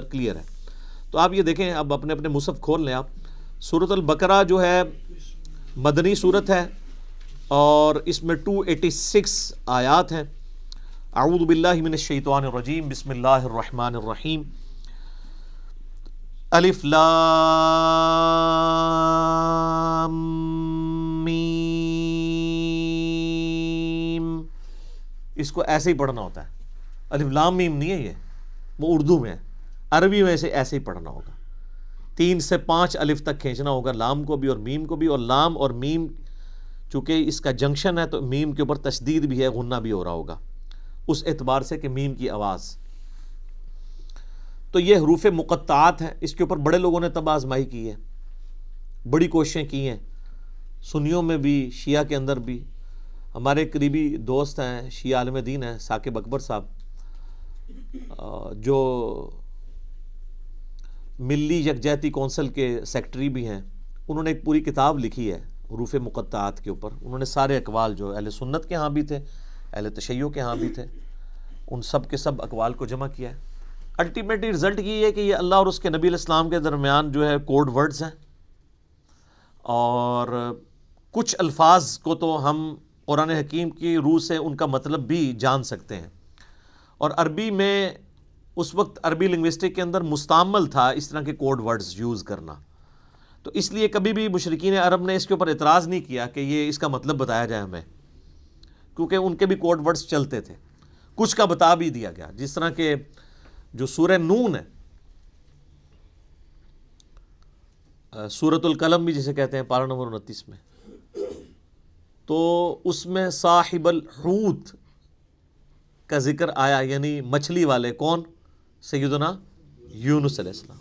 Clear ہے۔ تو آپ یہ دیکھیں، اب اپنے اپنے مصحف کھول لیں آپ، سورۃ البقرہ جو ہے مدنی سورت ہے اور اس میں 286 آیات ہیں۔ اعوذ باللہ من الشیطان الرجیم، بسم اللہ الرحمن الرحیم۔ الف لام میم، اس کو ایسے ہی پڑھنا ہوتا ہے، الف لام میم نہیں ہے، یہ وہ اردو میں ہے، عربی میں ایسے ہی پڑھنا ہوگا، 3 سے 5 الف تک کھینچنا ہوگا، لام کو بھی اور میم کو بھی، اور لام اور میم چونکہ اس کا جنکشن ہے تو میم کے اوپر تشدید بھی ہے، غنہ بھی ہو رہا ہوگا اس اعتبار سے کہ میم کی آواز۔ تو یہ حروف مقطعات ہیں، اس کے اوپر بڑے لوگوں نے طب آزمائی کی ہے، بڑی کوششیں کی ہیں، سنیوں میں بھی شیعہ کے اندر بھی۔ ہمارے قریبی دوست ہیں، شیعہ عالم دین ہیں، ثاقب اکبر صاحب، جو ملی یکجہتی کونسل کے سیکٹری بھی ہیں، انہوں نے ایک پوری کتاب لکھی ہے حروف مقطعات کے اوپر۔ انہوں نے سارے اقوال جو اہل سنت کے ہاں بھی تھے، اہل تشیع کے ہاں بھی تھے، ان سب کے سب اقوال کو جمع کیا ہے۔ الٹیمیٹلی رزلٹ یہ ہے کہ یہ اللہ اور اس کے نبی علیہ السلام کے درمیان جو ہے کوڈ ورڈز ہیں، اور کچھ الفاظ کو تو ہم قرآن حکیم کی روح سے ان کا مطلب بھی جان سکتے ہیں، اور عربی میں اس وقت عربی لنگوسٹک کے اندر مستعمل تھا اس طرح کے کوڈ ورڈز یوز کرنا، تو اس لیے کبھی بھی مشرکین عرب نے اس کے اوپر اعتراض نہیں کیا کہ یہ اس کا مطلب بتایا جائے ہمیں، کیونکہ ان کے بھی کوڈ ورڈز چلتے تھے، کچھ کا بتا بھی دیا گیا، جس طرح کہ جو سورہ نون ہے، سورۃ القلم بھی جسے کہتے ہیں، پارہ نمبر 29 میں، تو اس میں صاحب الحوت کا ذکر آیا، یعنی مچھلی والے، کون؟ سیدنا یونس علیہ السلام۔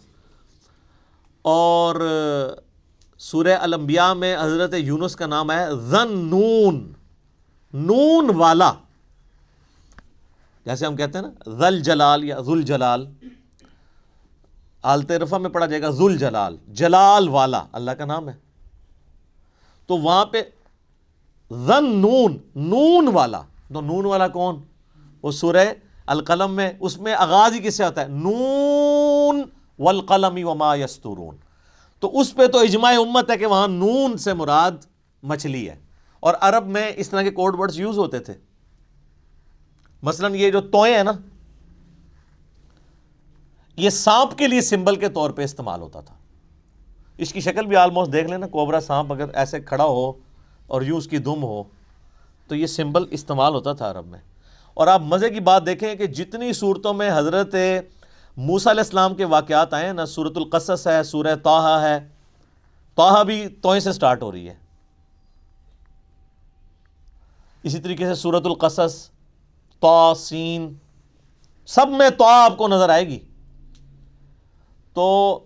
اور سورہ الانبیاء میں حضرت یونس کا نام ہے ذن نون، نون والا، جیسے ہم کہتے ہیں نا ذل جلال یا ذل جلال، حالت رفع میں پڑھا جائے گا ذل جلال، جلال والا اللہ کا نام ہے، تو وہاں پہ ذن نون، نون والا، تو نون والا کون؟ وہ سورہ القلم میں، اس میں آغاز ہی کس سے ہوتا ہے؟ نون والقلم وما یسطرون، تو اس پہ تو اجماع امت ہے کہ وہاں نون سے مراد مچھلی ہے، اور عرب میں اس طرح کے کوڈ ورڈز یوز ہوتے تھے۔ مثلا یہ جو توئیں ہیں نا، یہ سانپ کے لیے سمبل کے طور پہ استعمال ہوتا تھا، اس کی شکل بھی آلموسٹ دیکھ لینا، کوبرا سانپ اگر ایسے کھڑا ہو اور یوں اس کی دم ہو تو یہ سمبل استعمال ہوتا تھا عرب میں۔ اور آپ مزے کی بات دیکھیں کہ جتنی صورتوں میں حضرت موسیٰ علیہ السلام کے واقعات آئے ہیں نا، سورۃ القصص ہے، سورہ طٰہٰ ہے، طٰہٰ بھی توئیں سے سٹارٹ ہو رہی ہے، اسی طریقے سے سورۃ القصص، طٰ، سین، سب میں طٰ آپ کو نظر آئے گی، تو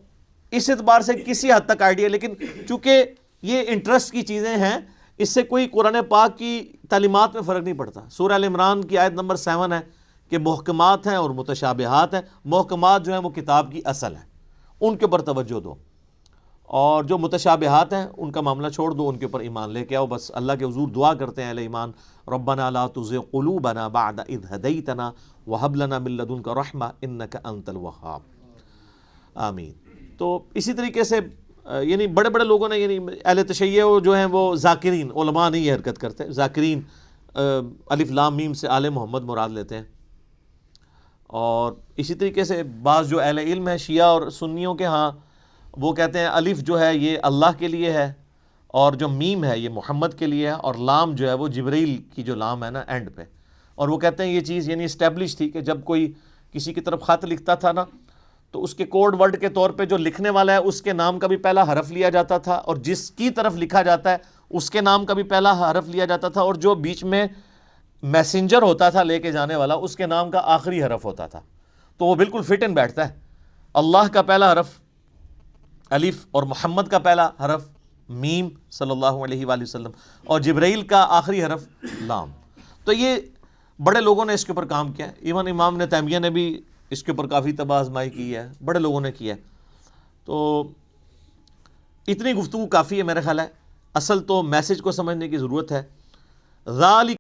اس اعتبار سے کسی حد تک آئیڈیا، لیکن چونکہ یہ انٹرسٹ کی چیزیں ہیں، اس سے کوئی قرآن پاک کی تعلیمات میں فرق نہیں پڑتا۔ سورہ ال عمران کی آیت نمبر 7 ہے کہ محکمات ہیں اور متشابہات ہیں، محکمات جو ہیں وہ کتاب کی اصل ہیں، ان کے اوپر توجہ دو، اور جو متشابہات ہیں ان کا معاملہ چھوڑ دو، ان کے اوپر ایمان لے کے آؤ، بس اللہ کے حضور دعا کرتے ہیں اہل ایمان، ربنا لا تزغ قلوبنا بعد اذ ہدیتنا وہب لنا من لدنک رحمہ انک انت الوہاب، آمین۔ تو اسی طریقے سے یعنی بڑے بڑے لوگوں نے، یعنی اہل تشیع جو ہیں وہ ذاکرین، علماء نہیں یہ حرکت کرتے، ذاکرین الف لام میم سے آل محمد مراد لیتے ہیں، اور اسی طریقے سے بعض جو اہل علم ہیں شیعہ اور سنیوں کے ہاں، وہ کہتے ہیں الف جو ہے یہ اللہ کے لیے ہے، اور جو میم ہے یہ محمد کے لیے ہے، اور لام جو ہے وہ جبرائیل کی جو لام ہے نا اینڈ پہ، اور وہ کہتے ہیں یہ چیز یعنی اسٹیبلش تھی کہ جب کوئی کسی کی طرف خط لکھتا تھا نا، تو اس کے کوڈ ورڈ کے طور پہ جو لکھنے والا ہے اس کے نام کا بھی پہلا حرف لیا جاتا تھا، اور جس کی طرف لکھا جاتا ہے اس کے نام کا بھی پہلا حرف لیا جاتا تھا، اور جو بیچ میں میسنجر ہوتا تھا لے کے جانے والا اس کے نام کا آخری حرف ہوتا تھا، تو وہ بالکل فٹ ان بیٹھتا ہے، اللہ کا پہلا حرف الف، اور محمد کا پہلا حرف میم صلی اللہ علیہ وآلہ وسلم، اور جبرائیل کا آخری حرف لام۔ تو یہ بڑے لوگوں نے اس کے اوپر کام کیا ہے، ایون امام ابن تیمیہ نے بھی اس کے اوپر کافی طب آزمائی کی ہے، بڑے لوگوں نے کیا ہے۔ تو اتنی گفتگو کافی ہے میرا خیال ہے، اصل تو میسج کو سمجھنے کی ضرورت ہے۔ ذالک